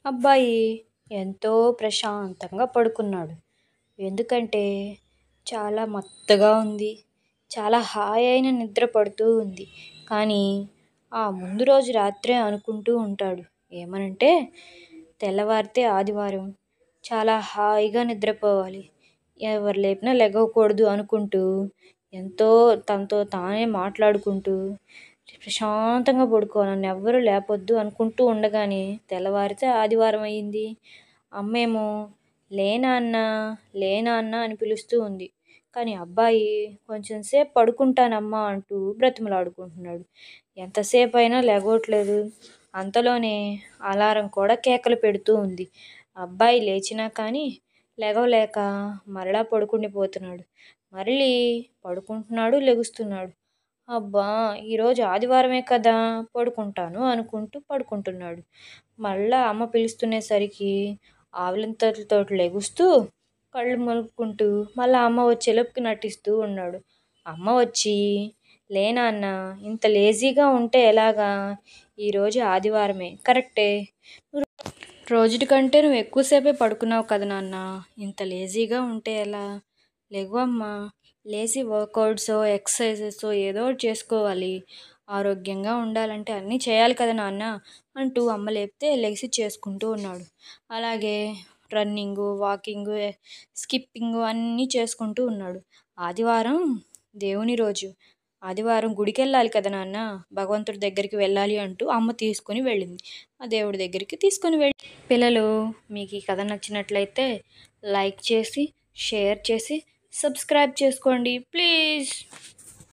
అబ్బాయి ఎంతో ప్రశాంతంగా పడుకున్నాడు. ఎందుకంటే చాలా మత్తుగా ఉంది. చాలా హాయి అయిన నిద్ర పడుతూ ఉంది. కానీ ఆ ముందు రోజు రాత్రే అనుకుంటూ ఉంటాడు. ఏమనంటే తెల్లవారితే ఆదివారం. చాలా హాయిగా నిద్రపోవాలి. ఎవరు లేపినా లెగవకూడదు అనుకుంటూ ఎంతో తనతో తానే మాట్లాడుకుంటూ ప్రశాంతంగా పడుకోవాలి. నన్నెవ్వరూ లేపొద్దు అనుకుంటూ ఉండగానే తెల్లవారితే ఆదివారం అయింది. అమ్మేమో లే నాన్న, లే నాన్న అని పిలుస్తూ ఉంది. కానీ అబ్బాయి కొంచెం సేపు పడుకుంటానమ్మా అంటూ బ్రతిమలాడుకుంటున్నాడు. ఎంతసేపయినా లెగవట్లేదు. అంతలోనే అలారం కూడా కేకలు పెడుతూ ఉంది. అబ్బాయి లేచినా కానీ లెగవలేక మరలా పడుకుండిపోతున్నాడు. మళ్ళీ పడుకుంటున్నాడు, లెగుస్తున్నాడు. అబ్బా! ఈరోజు ఆదివారమే కదా పడుకుంటాను అనుకుంటూ పడుకుంటున్నాడు. మళ్ళా అమ్మ పిలుస్తునేసరికి ఆవులింతలతోటి లెగుస్తూ కళ్ళు మూసుకుంటూ మళ్ళా అమ్మ వచ్చేలోపుకి నటిస్తూ ఉన్నాడు. అమ్మ వచ్చి లే నాన్న ఇంత లేజీగా ఉంటే ఎలాగా? ఈరోజు ఆదివారమే కరెక్టే. రోజుటి కంటే నువ్వు ఎక్కువసేపే పడుకున్నావు కదా నాన్న, ఇంత లేజీగా ఉంటే ఎలా? లెగువమ్మా, లేచి వర్కౌట్సో ఎక్సర్సైజెసో ఏదో ఒకటి చేసుకోవాలి. ఆరోగ్యంగా ఉండాలంటే అన్నీ చేయాలి కదా నాన్న అంటూ అమ్మ లేపితే లెగిసి చేసుకుంటూ ఉన్నాడు. అలాగే రన్నింగు, వాకింగు, స్కిప్పింగు అన్నీ చేసుకుంటూ ఉన్నాడు. ఆదివారం దేవుని రోజు. ఆదివారం గుడికెళ్ళాలి కదా నాన్న, భగవంతుడి దగ్గరికి వెళ్ళాలి అంటూ అమ్మ తీసుకొని వెళ్ళింది. ఆ దేవుడి దగ్గరికి తీసుకొని వెళ్ళి పిల్లలు, మీకు ఈ కథ నచ్చినట్లయితే లైక్ చేసి, షేర్ చేసి, సబ్స్క్రైబ్ చేసుకోండి ప్లీజ్.